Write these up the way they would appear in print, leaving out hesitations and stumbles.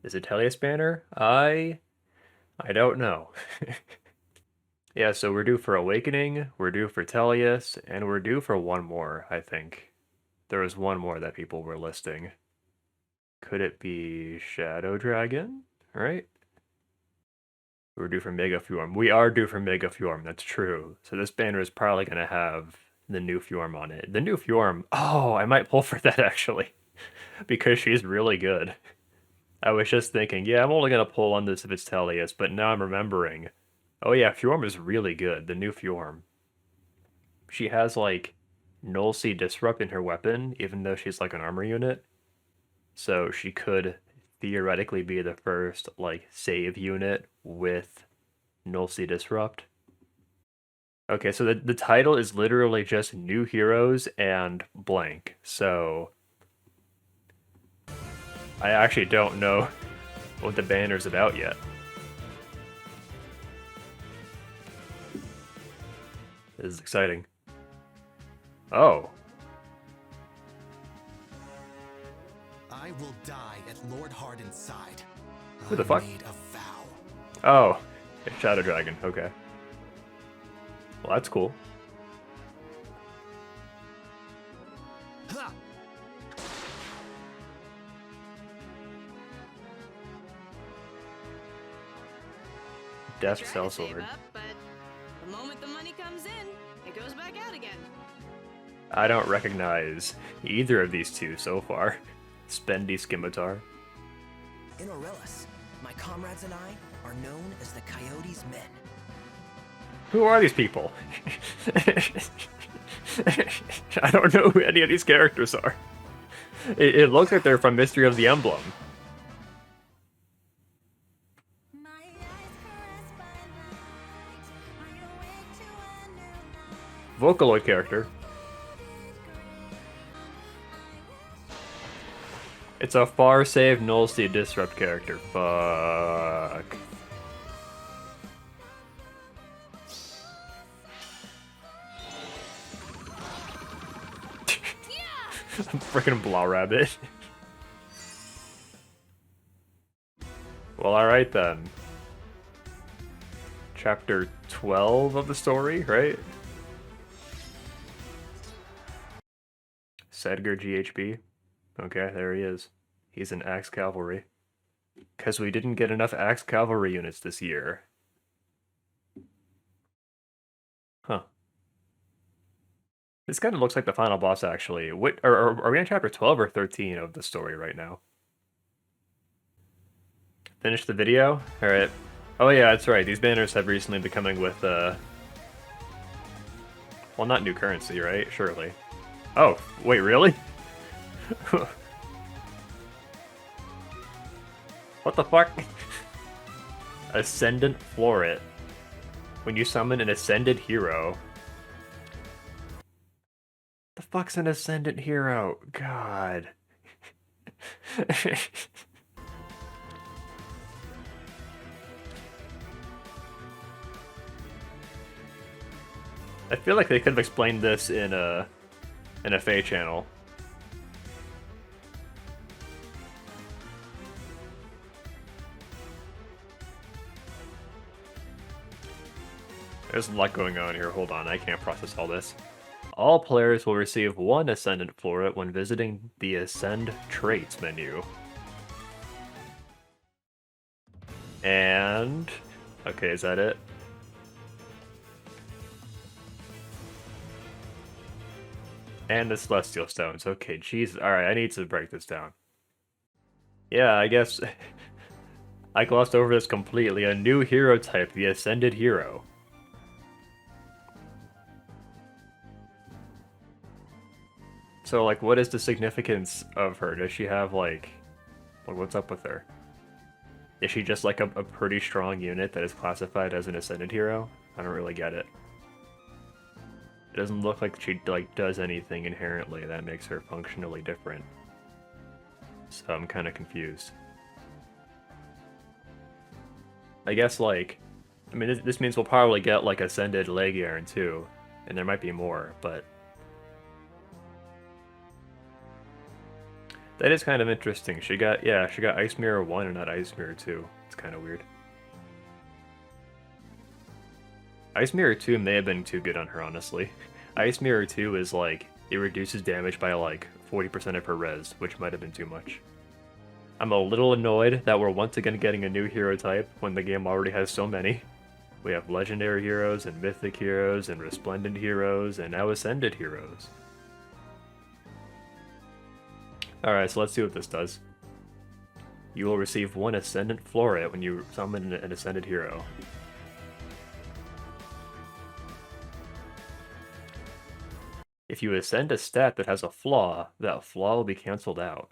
Is it Tellius banner? I don't know. Yeah, so we're due for Awakening, we're due for Tellius, and we're due for one more, I think. There was one more that people were listing. Could it be Shadow Dragon? Right? We're due for Mega Fjorm. We are due for Mega Fjorm, that's true. So this banner is probably going to have the new Fjorm on it. The new Fjorm, oh, I might pull for that actually. Because she's really good. I was just thinking, yeah, I'm only going to pull on this if it's Tellius, but now I'm remembering. Oh yeah, Fjorm is really good, the new Fjorm. She has, like, Null Sea Disrupt in her weapon, even though she's, like, an armor unit. So she could theoretically be the first, like, save unit with Null Sea Disrupt. Okay, so the title is literally just New Heroes and blank, so... I actually don't know what the banner's about yet. This is exciting. Oh. I will die at Lord Harden's side. Who the fuck? Made a vow. Oh. It's Shadow Dragon, okay. Well, that's cool. Ha! Death Cell Sword. But the moment the money comes in, it goes back out again. I don't recognize either of these two so far. Spendy Scimitar. In Aurelis, my comrades and I are known as the Coyote's Men. Who are these people? I don't know who any of these characters are. It looks like they're from Mystery of the Emblem. Vocaloid character. It's a far save Null Sea Disrupt character. Fuck. Freaking Blah Rabbit. Well, alright then. Chapter 12 of the story, right? Sedgar GHB. Okay, there he is. He's an Axe Cavalry. Because we didn't get enough Axe Cavalry units this year. Huh. This kind of looks like the final boss, actually. What are we on chapter 12 or 13 of the story right now? Finish the video? Alright. Oh yeah, that's right. These banners have recently been coming with, well, not new currency, right? Surely. Oh, wait, really? What the fuck? Ascendant Floret. When you summon an Ascended Hero. The fuck's an Ascendant Hero? God. I feel like they could have explained this in a Fae channel. There's a lot going on here. Hold on, I can't process all this. All players will receive one Ascendant Floret when visiting the Ascend Traits menu. And... okay, is that it? And the Celestial Stones. Okay, jeez. Alright, I need to break this down. Yeah, I guess... I glossed over this completely. A new hero type, the Ascended Hero. So, like, what is the significance of her? Does she have, like what's up with her? Is she just, like, a pretty strong unit that is classified as an Ascended Hero? I don't really get it. It doesn't look like she, like, does anything inherently that makes her functionally different. So I'm kind of confused. I guess, like... I mean, this means we'll probably get, like, Ascended Legiarn, too. And there might be more, but... That is kind of interesting. She got Ice Mirror 1 and not Ice Mirror 2. It's kind of weird. Ice Mirror 2 may have been too good on her, honestly. Ice Mirror 2 is like, it reduces damage by like 40% of her res, which might have been too much. I'm a little annoyed that we're once again getting a new hero type when the game already has so many. We have legendary heroes and mythic heroes and resplendent heroes and now ascended heroes. Alright, so let's see what this does. You will receive 1 Ascendant Floret when you summon an Ascended hero. If you ascend a stat that has a flaw, that flaw will be cancelled out.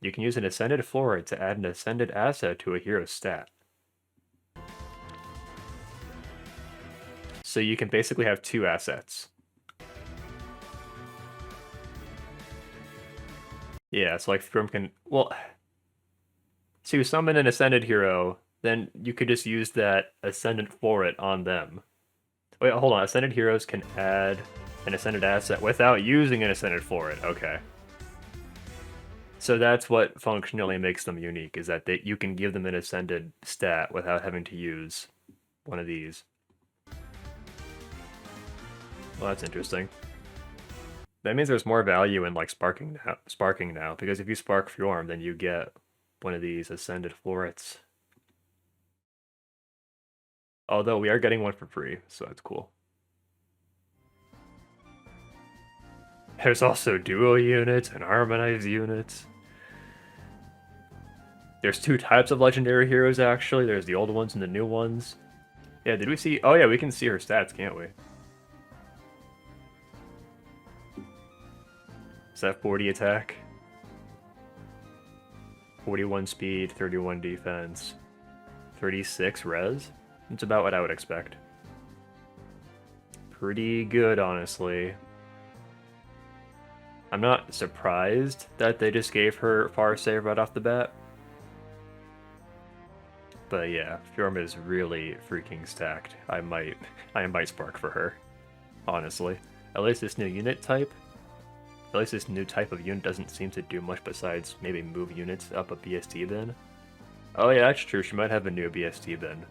You can use an Ascended Floret to add an Ascended asset to a hero's stat. So you can basically have 2 assets. Yeah, so like Fjorm can... Well... So you summon an Ascended hero, then you could just use that Ascendant Floret on them. Wait, hold on. Ascended heroes can add an Ascended asset without using an Ascended Floret. Okay. So that's what functionally makes them unique, is that you can give them an Ascended stat without having to use one of these. Well, that's interesting. That means there's more value in like sparking now, because if you spark Fjorm, then you get one of these Ascended Florets. Although we are getting one for free, so that's cool. There's also duo units and harmonized units. There's 2 types of legendary heroes, actually. There's the old ones and the new ones. Yeah, did we see... Oh yeah, we can see her stats, can't we? Is that 40 attack? 41 speed, 31 defense, 36 res? That's about what I would expect. Pretty good, honestly. I'm not surprised that they just gave her Far Save right off the bat. But yeah, Fjorm is really freaking stacked. I might spark for her, honestly. At least this new unit type. At least this new type of unit doesn't seem to do much besides maybe move units up a BST bin. Oh yeah, that's true. She might have a new BST bin.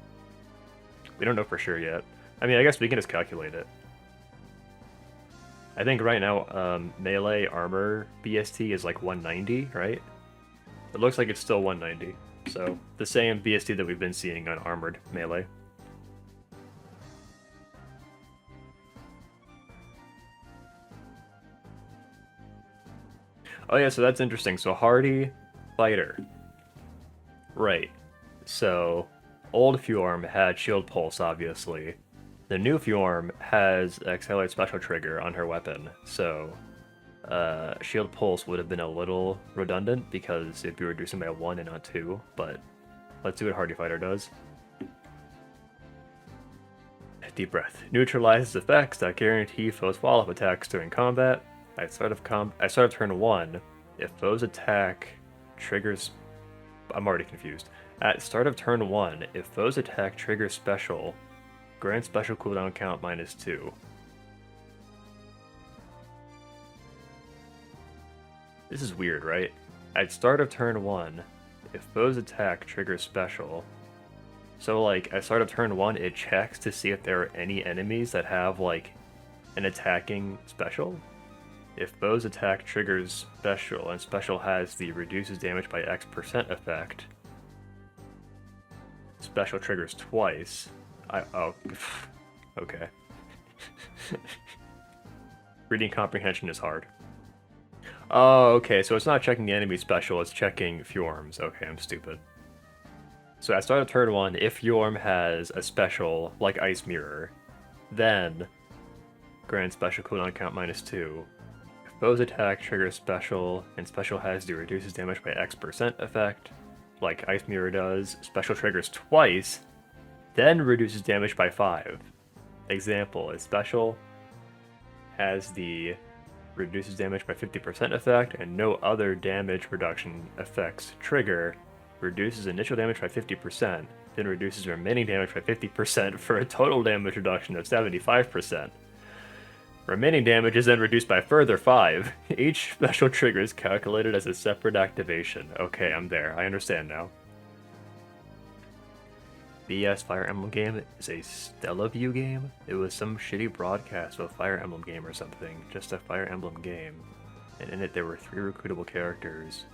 We don't know for sure yet. I mean, I guess we can just calculate it. I think right now, melee armor BST is like 190, right? It looks like it's still 190. So, the same BST that we've been seeing on armored melee. Oh yeah, so that's interesting. So hardy, fighter. Right. So, old Fjorm had Shield Pulse, obviously. The new Fjorm has Accelerate Special Trigger on her weapon, so Shield Pulse would have been a little redundant because it'd be reducing by 1 and not 2, but let's see what Hardy Fighter does. Deep breath. Neutralizes effects that guarantee foes follow-up attacks during combat. At start of turn 1, if foes attack triggers... I'm already confused. At start of turn 1, if foes attack triggers special, grant special cooldown count -2. This is weird, right? At start of turn 1, if foes attack triggers special. So like, at start of turn 1, it checks to see if there are any enemies that have like an attacking special. If foes attack triggers special, and special has the reduces damage by X% effect, special triggers twice. Oh, okay. Reading comprehension is hard. Oh, okay, so it's not checking the enemy special, it's checking Fjorm's. Okay, I'm stupid. So at start of turn 1, if Fjorm has a special, like Ice Mirror, then grant special cooldown count -2. If foes attack triggers special, and special has the reduces damage by X% effect, like Ice Mirror does, special triggers twice, then reduces damage by 5. Example, if special has the reduces damage by 50% effect and no other damage reduction effects trigger, reduces initial damage by 50%, then reduces remaining damage by 50% for a total damage reduction of 75%. Remaining damage is then reduced by a further 5. Each special trigger is calculated as a separate activation. Okay, I'm there. I understand now. BS Fire Emblem game is a Stellaview game? It was some shitty broadcast of a Fire Emblem game or something. Just a Fire Emblem game. And in it there were 3 recruitable characters.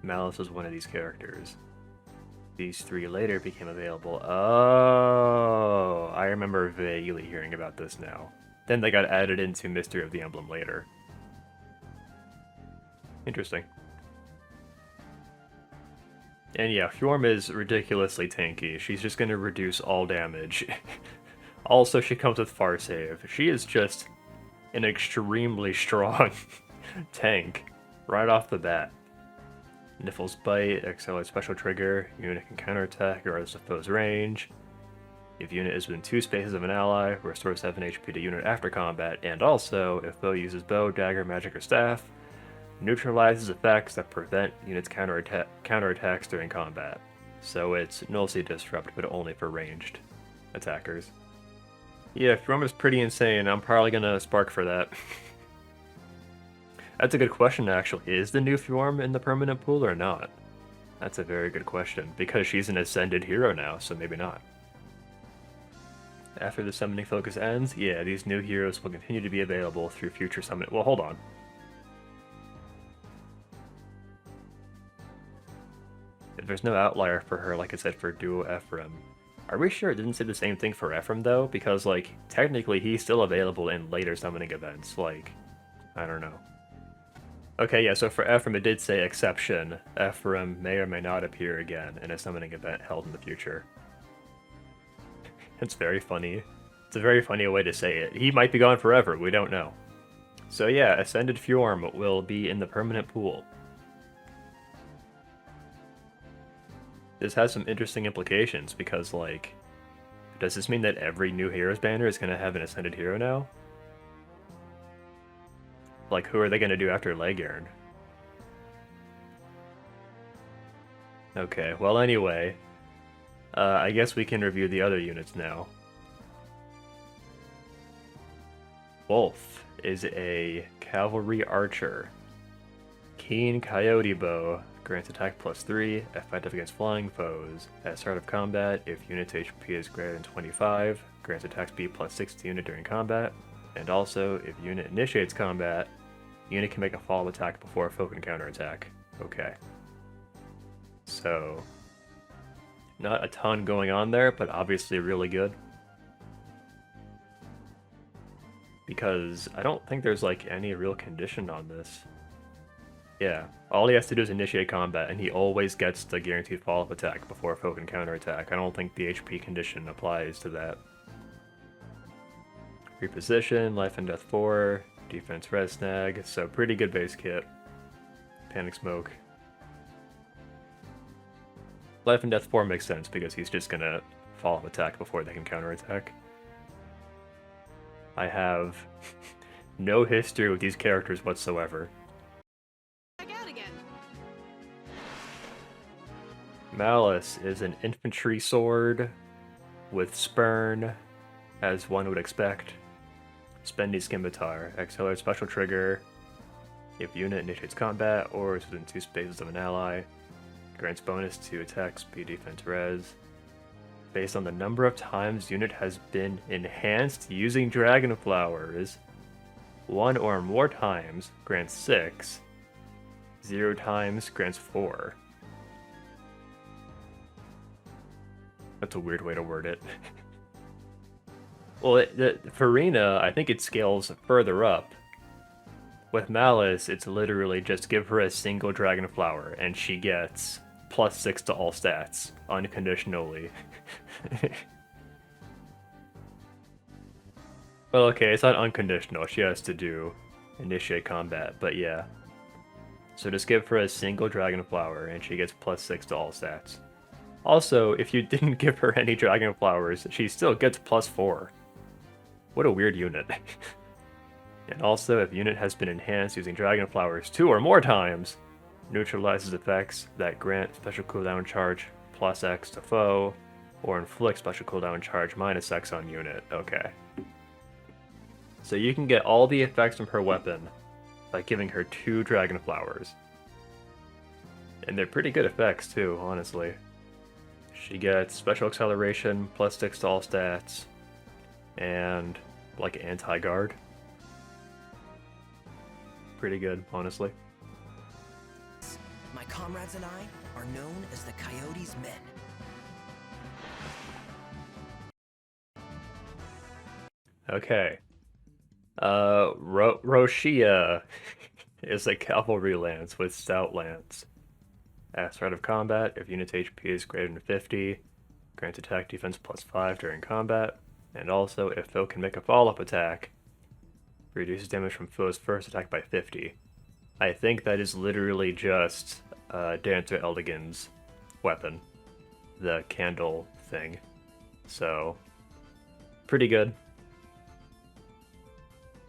Malice was one of these characters. These 3 later became available. Oh, I remember vaguely hearing about this now. Then they got added into Mystery of the Emblem later. Interesting. And yeah, Fjorm is ridiculously tanky. She's just going to reduce all damage. Also, she comes with Far Save. She is just an extremely strong tank right off the bat. Nifl's Bite, accelerates special trigger, unit can counterattack regardless of foe's range. If unit is within 2 spaces of an ally, restore 7 HP to unit after combat, and also, if foe uses bow, dagger, magic, or staff, neutralizes effects that prevent units counterattacks during combat. So it's nullsy disrupt, but only for ranged attackers. Yeah, Fjorm is pretty insane. I'm probably gonna spark for that. That's a good question, actually. Is the new Fjorm in the permanent pool or not? That's a very good question, because she's an ascended hero now, so maybe not. After the summoning focus ends, yeah, these new heroes will continue to be available through future summon. Well, hold on. If there's no outlier for her, like I said for Duo Ephraim, are we sure it didn't say the same thing for Ephraim, though? Because, like, technically he's still available in later summoning events, like, I don't know. Okay, yeah, so for Ephraim it did say exception. Ephraim may or may not appear again in a summoning event held in the future. It's very funny. It's a very funny way to say it. He might be gone forever, we don't know. So yeah, Ascended Fjorm will be in the permanent pool. This has some interesting implications because, like, does this mean that every new Heroes banner is going to have an Ascended Hero now? Like, who are they going to do after Leghorn? Okay, well anyway, I guess we can review the other units now. Wolf is a cavalry archer. Keen Coyote Bow grants attack +3, effective against flying foes. At start of combat, if unit's HP is greater than 25, grants attack speed +6 to unit during combat. And also, if unit initiates combat, unit can make a follow attack before a foe can counterattack. Okay. So, not a ton going on there, but obviously really good. Because I don't think there's like any real condition on this. Yeah, all he has to do is initiate combat, and he always gets the guaranteed follow-up attack before a foe can counterattack. I don't think the HP condition applies to that. Reposition, life and death 4, defense res snag, so pretty good base kit. Panic smoke. Life and death 4 makes sense because he's just gonna follow-up attack before they can counterattack. I have no history with these characters whatsoever. Back out again. Malice is an infantry sword with spurn, as one would expect. Spendy Scimitar, accelerates special trigger. If unit initiates combat or is within 2 spaces of an ally, grants bonus to attack, speed, defense, res. Based on the number of times unit has been enhanced using Dragon Flowers. 1 or more times grants 6. 0 times grants 4. That's a weird way to word it. Well, for Rena, I think it scales further up. With Malice, it's literally just give her a single Dragon Flower, and she gets +6 to all stats, unconditionally. Well, okay, it's not unconditional. She has to initiate combat, but yeah. So just give her a single Dragon Flower, and she gets +6 to all stats. Also, if you didn't give her any Dragon Flowers, she still gets +4. What a weird unit. And also, if unit has been enhanced using Dragon Flowers 2 or more times, neutralizes effects that grant special cooldown charge +X to foe, or inflict special cooldown charge -X on unit. Okay. So you can get all the effects from her weapon by giving her 2 dragon flowers. And they're pretty good effects too, honestly. She gets special acceleration, +6 to all stats, and like anti-guard. Pretty good, honestly. My comrades and I are known as the Coyote's Men. Okay. Roshea is a cavalry lance with stout lance. At start of combat, if unit's HP is greater than 50, grants attack defense +5 during combat, and also if foe can make a follow-up attack, reduces damage from foe's first attack by 50. I think that is literally just Dancer Eldigan's weapon, the candle thing. So, pretty good.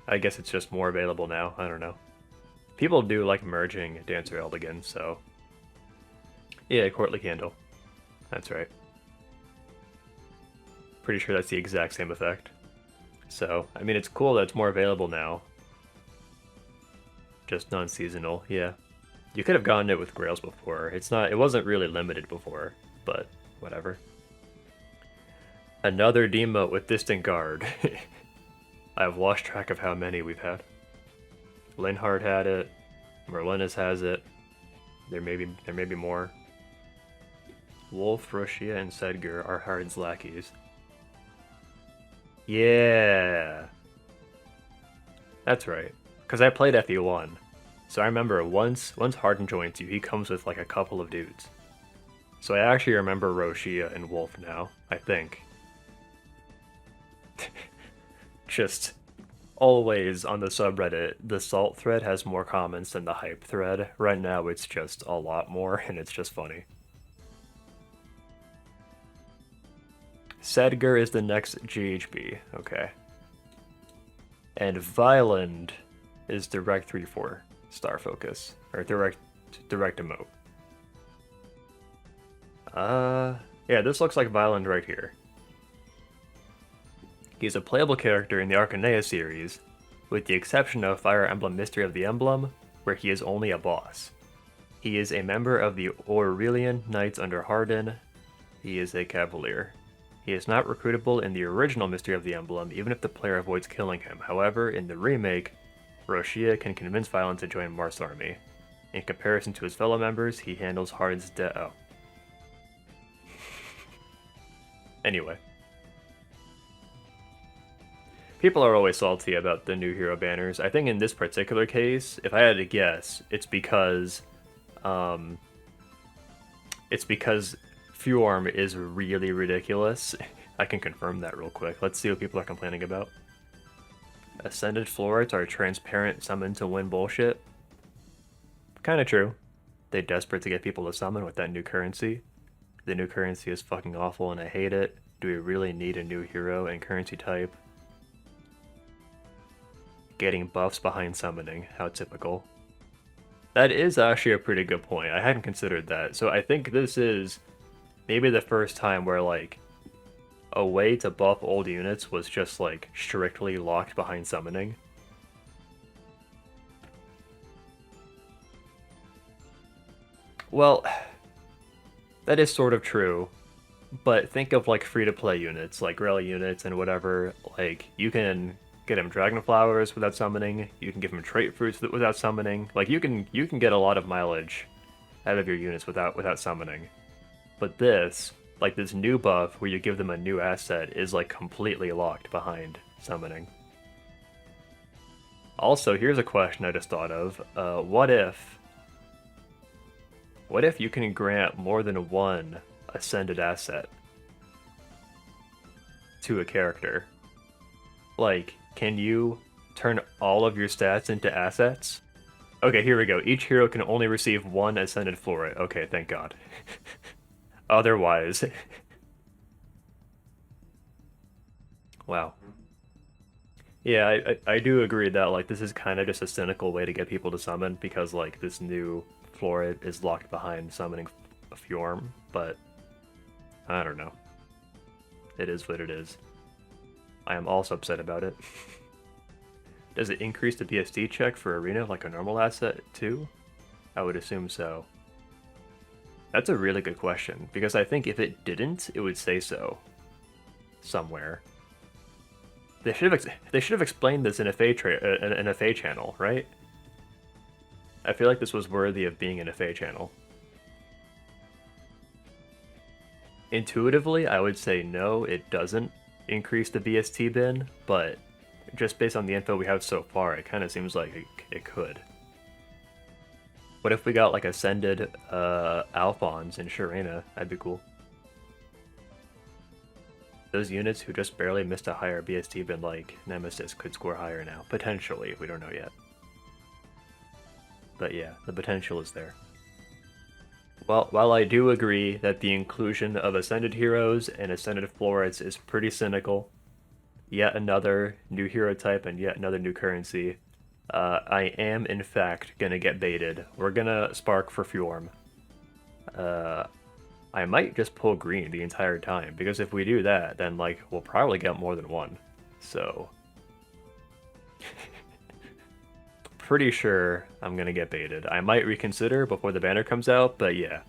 I guess it's just more available now, I don't know. People do like merging Dancer Eldigan, so... Yeah, Courtly Candle. That's right. Pretty sure that's the exact same effect. So, I mean, it's cool that it's more available now. Just non-seasonal, yeah. You could have gotten it with Grails before. It wasn't really limited before, but whatever. Another demote with Distant Guard. I've lost track of how many we've had. Linhardt had it. Merlinus has it. There may be more. Wolf, Roshea, and Sedgar are Hard's lackeys. Yeah. That's right. Because I played FE1. So I remember once Harden joins you, he comes with like a couple of dudes. So I actually remember Roshea and Wolf now, I think. Just always on the subreddit, the salt thread has more comments than the hype thread. Right now it's just a lot more, and it's just funny. Sedgar is the next GHB, okay. And Vyland is direct 3-4 star focus, or direct emote. Yeah, this looks like Vyland right here. He's a playable character in the Archanea series, with the exception of Fire Emblem Mystery of the Emblem, where he is only a boss. He is a member of the Aurelian Knights under Harden. He is a Cavalier. He is not recruitable in the original Mystery of the Emblem, even if the player avoids killing him. However, in the remake, Roshea can convince Vyland to join Marth's army. In comparison to his fellow members, he handles Harden's oh. Anyway. People are always salty about the new hero banners. I think in this particular case, if I had to guess, it's because Fjorm is really ridiculous. I can confirm that real quick. Let's see what people are complaining about. Ascended Florets are transparent summon to win bullshit. Kinda true. They're desperate to get people to summon with that new currency. The new currency is fucking awful and I hate it. Do we really need a new hero and currency type? Getting buffs behind summoning. How typical. That is actually a pretty good point. I hadn't considered that. So I think this is maybe the first time where, like, a way to buff old units was just, like, strictly locked behind summoning. Well, that is sort of true. But think of, like, free-to-play units, like rally units and whatever. Like, you can get him dragon flowers without summoning. You can give him trait fruits without summoning. Like, you can get a lot of mileage out of your units without summoning. But this, like this new buff where you give them a new asset, is like completely locked behind summoning. Also, here's a question I just thought of. What if you can grant more than one ascended asset to a character? Like, can you turn all of your stats into assets? Okay, here we go. Each hero can only receive one ascended Floret. Okay, thank God. Otherwise... Wow. Yeah, I do agree that, like, this is kind of just a cynical way to get people to summon, because, like, this new Floret is locked behind summoning a Fjorm, but I don't know. It is what it is. I am also upset about it. Does it increase the BSD check for Arena like a normal asset too? I would assume so. That's a really good question, because I think if it didn't, it would say so. Somewhere. They should have explained this in a FA channel, right? I feel like this was worthy of being in a FA channel. Intuitively, I would say no, it doesn't increase the BST bin, but just based on the info we have so far, it kind of seems like it could. What if we got like Ascended Alphons in Sharena? That'd be cool. Those units who just barely missed a higher BST bin like Nemesis could score higher now. Potentially, we don't know yet. But yeah, the potential is there. Well, while I do agree that the inclusion of Ascended Heroes and Ascended Florets is pretty cynical, yet another new hero type and yet another new currency, I am in fact gonna get baited. We're gonna spark for Fjorm. I might just pull green the entire time, because if we do that, then like we'll probably get more than one. So pretty sure I'm gonna get baited. I might reconsider before the banner comes out, but yeah.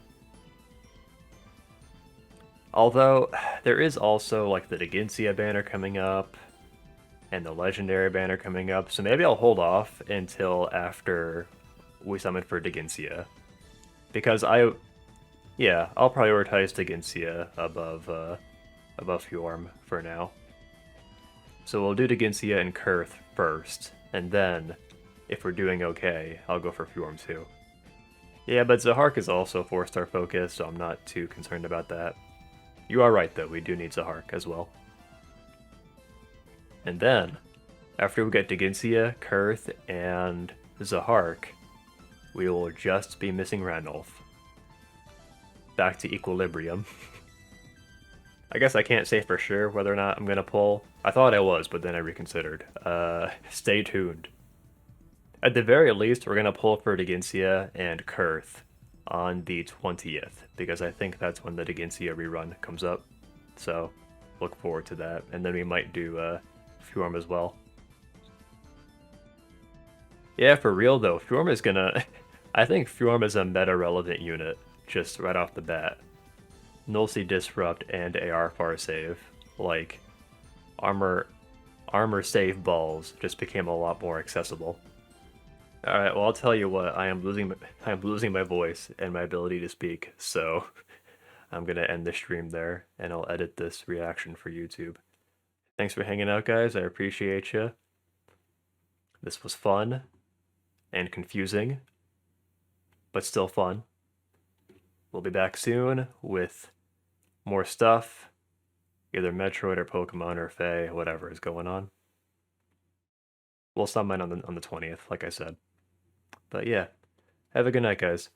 Although, there is also like the Diginsia banner coming up, and the Legendary banner coming up, so maybe I'll hold off until after we summon for Diginsia. Because I'll prioritize Diginsia above Fjorm for now. So we'll do Diginsia and Kurth first, and then if we're doing okay, I'll go for Fjorm too. Yeah, but Zahark is also 4-star focus, so I'm not too concerned about that. You are right though, we do need Zahark as well. And then, after we get Diginsia, Kurth, and Zahark, we will just be missing Ranulf. Back to Equilibrium. I guess I can't say for sure whether or not I'm gonna pull. I thought I was, but then I reconsidered. Stay tuned. At the very least, we're gonna pull for Diginsia and Kurth on the 20th, because I think that's when the Diginsia rerun comes up. So, look forward to that. And then we might do Fjorm as well. Yeah, for real though, Fjorm is gonna... I think Fjorm is a meta-relevant unit, just right off the bat. Nullsea Disrupt and AR Far Save. Like, armor save balls just became a lot more accessible. Alright, well I'll tell you what, I am losing my voice and my ability to speak, so I'm gonna end the stream there, and I'll edit this reaction for YouTube. Thanks for hanging out, guys. I appreciate you. This was fun and confusing, but still fun. We'll be back soon with more stuff, either Metroid or Pokemon or Fae, whatever is going on. We'll summon on the 20th, like I said. But yeah, have a good night, guys.